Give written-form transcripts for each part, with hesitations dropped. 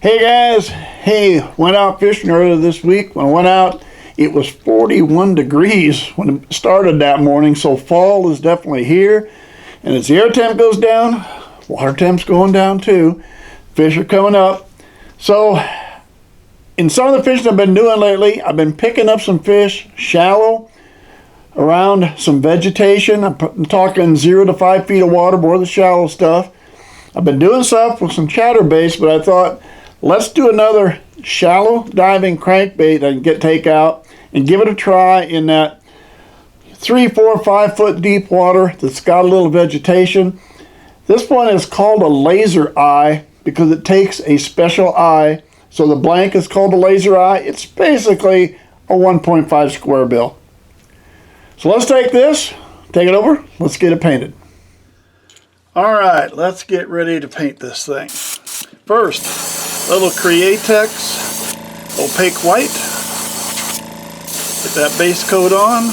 Hey guys, hey, went out fishing earlier this week. When I went out, it was 41 degrees when it started that morning, so fall is definitely here. And as the air temp goes down, water temp's going down too. Fish are coming up. So, in some of the fishing I've been doing lately, I've been picking up some fish shallow around some vegetation. I'm talking 0 to 5 feet of water, more of the shallow stuff. I've been doing stuff with some chatterbaits, but I thought, let's do another shallow diving crankbait I can take out and give it a try in that 3, 4, 5 foot deep water that's got a little vegetation. This one is called a laser eye because it takes a special eye. So the blank is called a laser eye. It's basically a 1.5 square bill. So let's take this, take it over, let's get it painted. All right, let's get ready to paint this thing. First, a little Createx opaque white. Get that base coat on.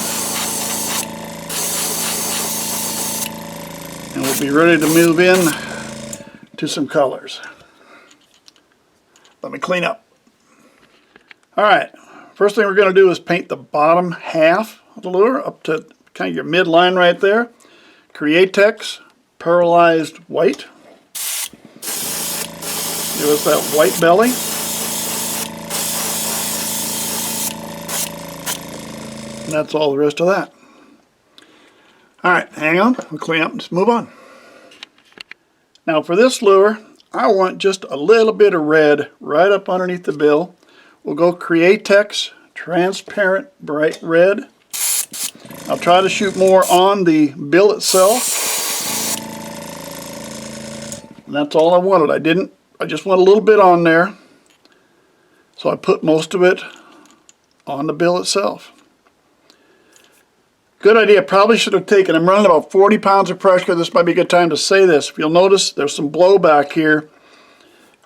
And we'll be ready to move in to some colors. Let me clean up. All right, first thing we're going to do is paint the bottom half of the lure up to kind of your midline right there. Createx pearlized white. Give us that white belly. And that's all the rest of that. All right, hang on, we'll clean up and just move on. Now for this lure, I want just a little bit of red right up underneath the bill. We'll go Createx transparent bright red. I'll try to shoot more on the bill itself. And that's all I wanted. I just want a little bit on there. So I put most of it on the bill itself. Good idea. Probably should have taken, I'm running about 40 pounds of pressure. This might be a good time to say this. If you'll notice, there's some blowback here.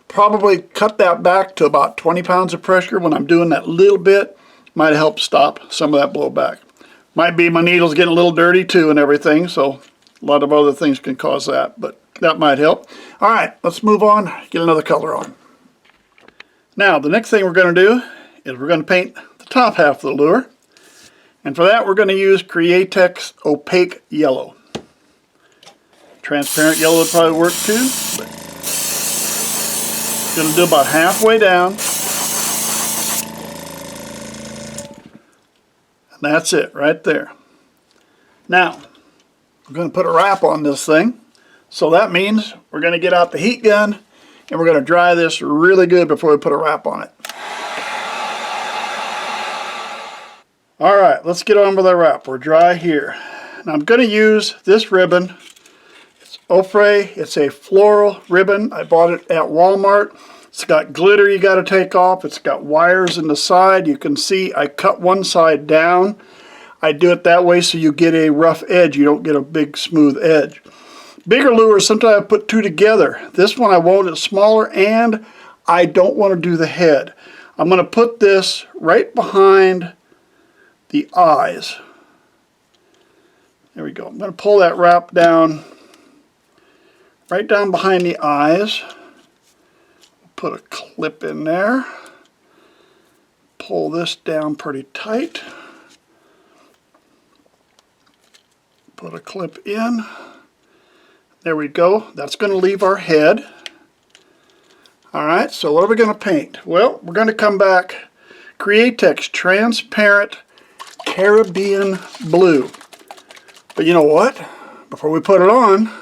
Probably cut that back to about 20 pounds of pressure when I'm doing that little bit. Might help stop some of that blowback. Might be my needle's getting a little dirty too and everything, so a lot of other things can cause that, but that might help. All right, let's move on, get another color on. Now, the next thing we're going to do is we're going to paint the top half of the lure. And for that, we're going to use Createx opaque yellow. Transparent yellow would probably work too, but going to do about halfway down. And that's it right there. Now, we're going to put a wrap on this thing. So that means we're going to get out the heat gun and we're going to dry this really good before we put a wrap on it. All right, let's get on with our wrap. We're dry here. Now I'm going to use this ribbon. It's Ofre. It's a floral ribbon. I bought it at Walmart. It's got glitter you got to take off. It's got wires in the side. You can see I cut one side down. I do it that way so you get a rough edge. You don't get a big smooth edge. Bigger lures, sometimes I put two together. This one I won't. It's smaller and I don't want to do the head. I'm going to put this right behind the eyes. There we go. I'm going to pull that wrap down right down behind the eyes. Put a clip in there. Pull this down pretty tight. Put a clip in. There we go. That's going to leave our head. Alright, so what are we going to paint? Well, we're going to come back Createx transparent Caribbean blue. But you know what? Before we put it on,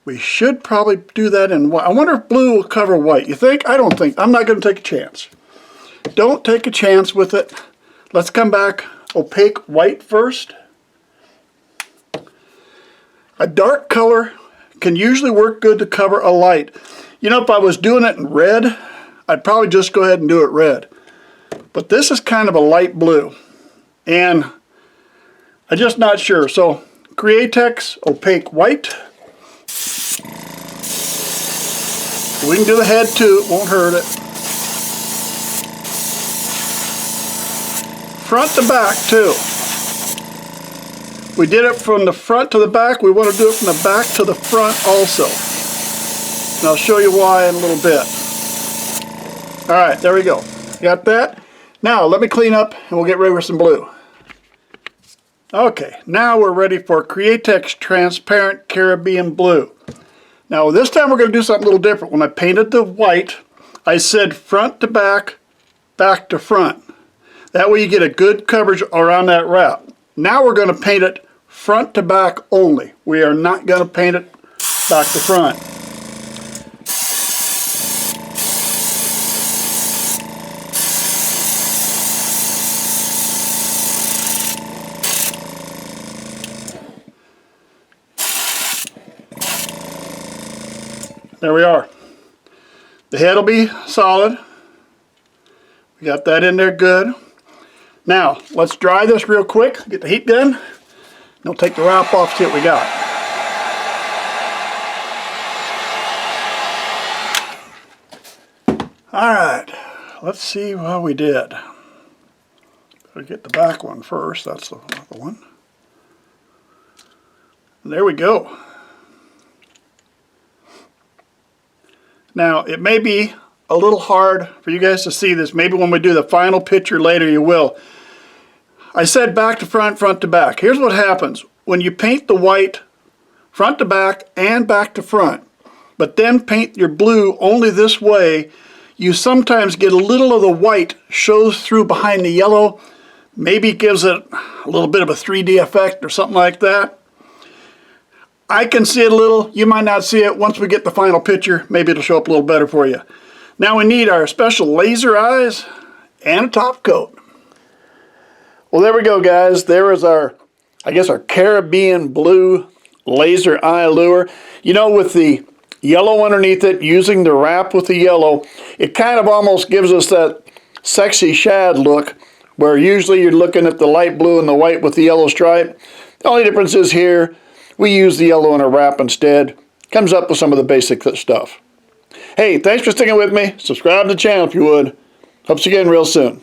we should probably do that in white. I wonder if blue will cover white. You think? I don't think. I'm not going to take a chance. Don't take a chance with it. Let's come back opaque white first. A dark color can usually work good to cover a light. You know, if I was doing it in red, I'd probably just go ahead and do it red. But this is kind of a light blue, and I'm just not sure. So Createx opaque white. We can do the head too, it won't hurt it. Front to back too. We did it from the front to the back. We want to do it from the back to the front also. And I'll show you why in a little bit. All right, there we go. Got that? Now let me clean up and we'll get ready with some blue. Okay, now we're ready for Createx Transparent Caribbean Blue. Now this time we're going to do something a little different. When I painted the white, I said front to back, back to front. That way you get a good coverage around that wrap. Now we're going to paint it front to back only. We are not going to paint it back to front. There we are. The head will be solid. We got that in there good. Now, let's dry this real quick. Get the heat gun. And we'll take the wrap off, see what we got. Alright, let's see what we did. Better get the back one first. That's the other one. And there we go. Now, it may be a little hard for you guys to see this. Maybe when we do the final picture later, you will. I said back to front, front to back. Here's what happens. When you paint the white front to back and back to front, but then paint your blue only this way, you sometimes get a little of the white shows through behind the yellow. Maybe it gives it a little bit of a 3D effect or something like that. I can see it a little. You might not see it. Once we get the final picture, maybe it'll show up a little better for you. Now we need our special laser eyes and a top coat. Well, there we go, guys. There is our, I guess, our Caribbean blue laser eye lure. You know, with the yellow underneath it, using the wrap with the yellow, it kind of almost gives us that sexy shad look, where usually you're looking at the light blue and the white with the yellow stripe. The only difference is here, we use the yellow in a wrap instead. Comes up with some of the basic stuff. Hey, thanks for sticking with me. Subscribe to the channel if you would. Hope to see you again real soon.